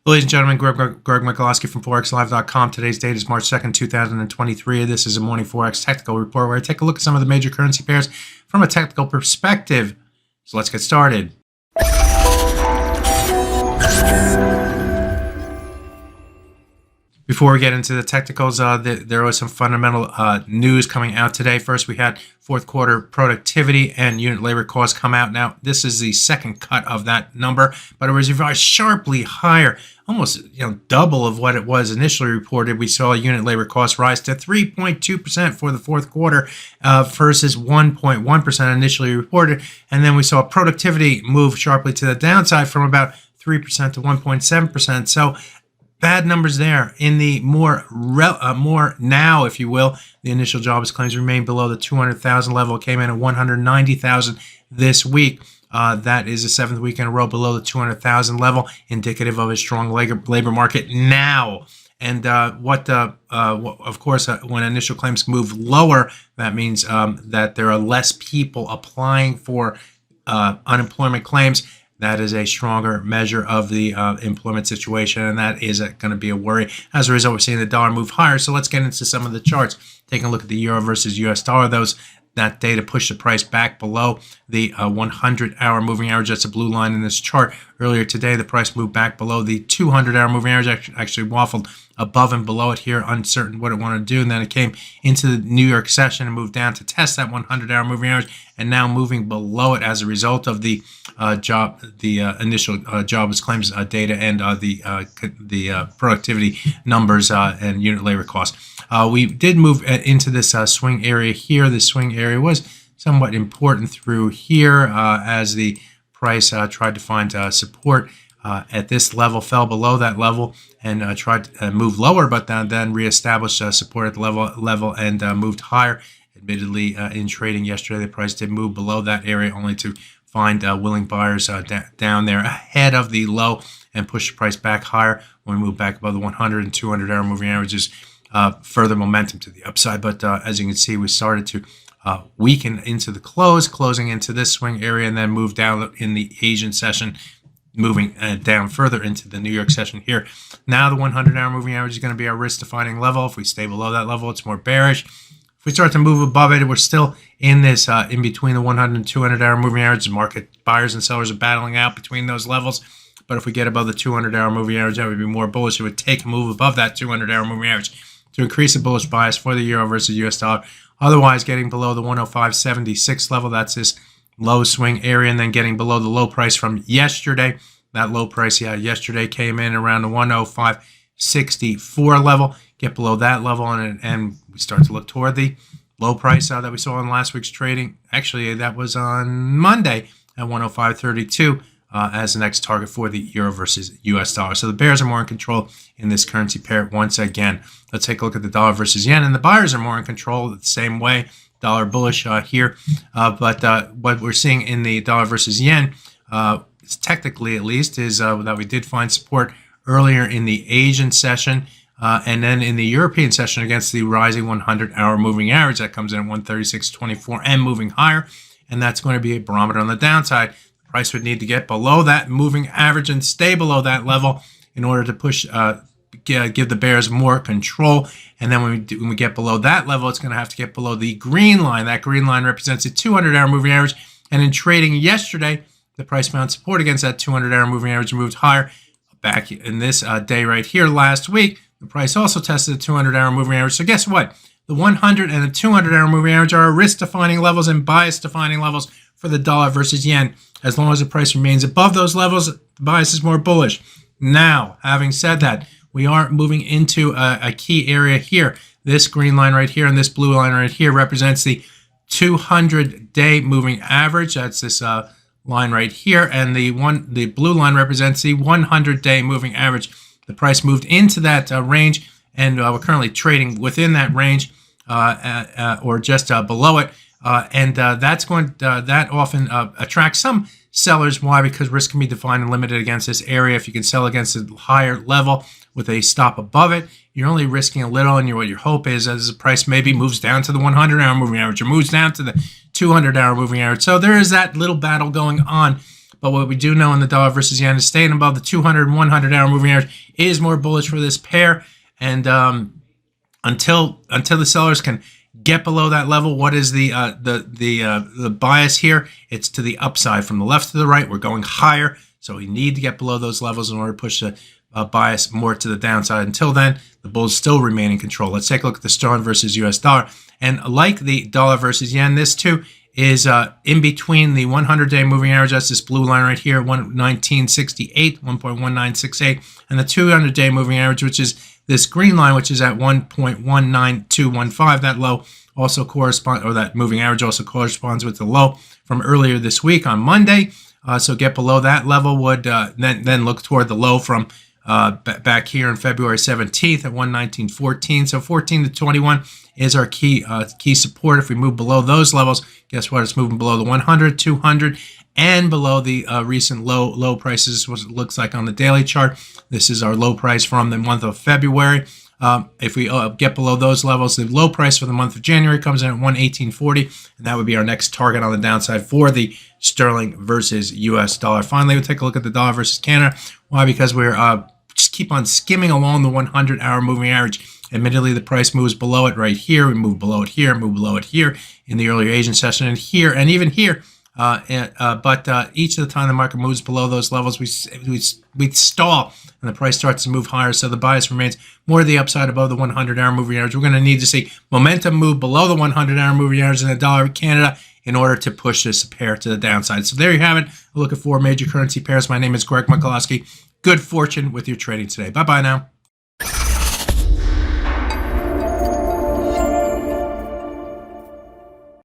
Ladies and gentlemen, Greg Michalowski from ForexLive.com. Today's date is March 2nd, 2023. This is a morning Forex technical report where I take a look at some of the major currency pairs from a technical perspective. So let's get started. Before we get into the technicals, there was some fundamental news coming out today. First, we had fourth quarter productivity and unit labor costs come out. Now, this is the second cut of that number, but it was revised sharply higher, almost double of what it was initially reported. We saw unit labor costs rise to 3.2% for the fourth quarter versus 1.1% initially reported. And then we saw productivity move sharply to the downside from about 3% to 1.7%. So bad numbers there. In the more now, if you will, the initial jobs claims remain below the 200,000 level. It came in at 190,000 this week. That is the seventh week in a row below the 200,000 level, indicative of a strong labor market now. And of course, when initial claims move lower, that means that there are less people applying for unemployment claims. That is a stronger measure of the employment situation, and that is going to be a worry. As a result, we're seeing the dollar move higher. So let's get into some of the charts. Taking a look at the euro versus US dollar, that data pushed the price back below the 100-hour moving average. That's a blue line in this chart. Earlier today, the price moved back below the 200-hour moving average, actually waffled above and below it here, uncertain what it wanted to do. And then it came into the New York session and moved down to test that 100-hour moving average, and now moving below it as a result of the initial jobless claims data and the productivity numbers and unit labor costs. We did move into this swing area here. This swing area was somewhat important through here as the price tried to find support at this level, fell below that level, and tried to move lower, but then reestablished support at the level and moved higher. Admittedly, in trading yesterday, the price did move below that area, only to find willing buyers down there ahead of the low and push the price back higher. When we move back above the 100 and 200-hour moving averages, further momentum to the upside. But as you can see, we started to weaken into the closing into this swing area, and then move down in the Asian session, moving down further into the New York session here. Now the 100-hour moving average is going to be our risk-defining level. If we stay below that level, it's more bearish. If we start to move above it, we're still in this in between the 100 and 200-hour moving average. Market buyers and sellers are battling out between those levels. But if we get above the 200-hour moving average, that would be more bullish. It would take a move above that 200-hour moving average to increase the bullish bias for the euro versus US dollar. Otherwise, getting below the 105.76 level, that's this low swing area, and then getting below the low price from yesterday. That low price yesterday came in around the 105.64 level. Get below that level, and we start to look toward the low price that we saw in last week's trading. Actually, that was on Monday at 105.32 as the next target for the euro versus US dollar. So the bears are more in control in this currency pair once again. Let's take a look at the dollar versus yen, and the buyers are more in control the same way. Dollar bullish here, but what we're seeing in the dollar versus yen, technically at least, is that we did find support earlier in the Asian session. And then in the European session against the rising 100-hour moving average, that comes in at 136.24 and moving higher. And that's going to be a barometer on the downside. The price would need to get below that moving average and stay below that level in order to push, give the bears more control. And then when we get below that level, it's going to have to get below the green line. That green line represents a 200-hour moving average. And in trading yesterday, the price found support against that 200-hour moving average and moved higher. Back in this day right here last week, the price also tested the 200-hour moving average. So guess what? The 100 and the 200-hour moving average are risk-defining levels and bias-defining levels for the dollar versus yen. As long as the price remains above those levels, the bias is more bullish. Now, having said that, we are moving into a key area here. This green line right here and this blue line right here represents the 200-day moving average. That's this line right here, and the blue line represents the 100-day moving average. The price moved into that range, and we're currently trading within that range or just below it. That often attracts some sellers. Why? Because risk can be defined and limited against this area. If you can sell against a higher level with a stop above it, you're only risking a little, and what your hope is as the price maybe moves down to the 100-hour moving average or moves down to the 200-hour moving average. So there is that little battle going on. But what we do know in the dollar versus yen is staying above the 200 and 100 hour moving average is more bullish for this pair. And until the sellers can get below that level, what is the bias here? It's to the upside from the left to the right. We're going higher, so we need to get below those levels in order to push the bias more to the downside. Until then, the bulls still remain in control. Let's take a look at the sterling versus US dollar. And like the dollar versus yen, this too is in between the 100-day moving average. That's this blue line right here, 11968, 1.1968, and the 200-day moving average, which is this green line, which is at 1.19215. That low also corresponds, or that moving average also corresponds with the low from earlier this week on Monday. So get below that level would then look toward the low from back here on February 17th at 11914. So 14 to 21 is our key support. If we move below those levels, guess what? It's moving below the 100, 200, and below the recent low prices, what it looks like on the daily chart. This is our low price from the month of February. If we get below those levels, the low price for the month of January comes in at 118.40, and that would be our next target on the downside for the sterling versus US dollar. Finally, we'll take a look at the dollar versus Canada. Why? Because we're just keep on skimming along the 100-hour moving average. Admittedly, the price moves below it right here. We move below it here, move below it here in the earlier Asian session, and here, and even here. But each of the time the market moves below those levels, we stall, and the price starts to move higher. So the bias remains more to the upside above the 100-hour moving average. We're going to need to see momentum move below the 100-hour moving average in the dollar Canada in order to push this pair to the downside. So there you have it. A look at 4 major currency pairs. My name is Greg Mikulowski. Good fortune with your trading today. Bye-bye now.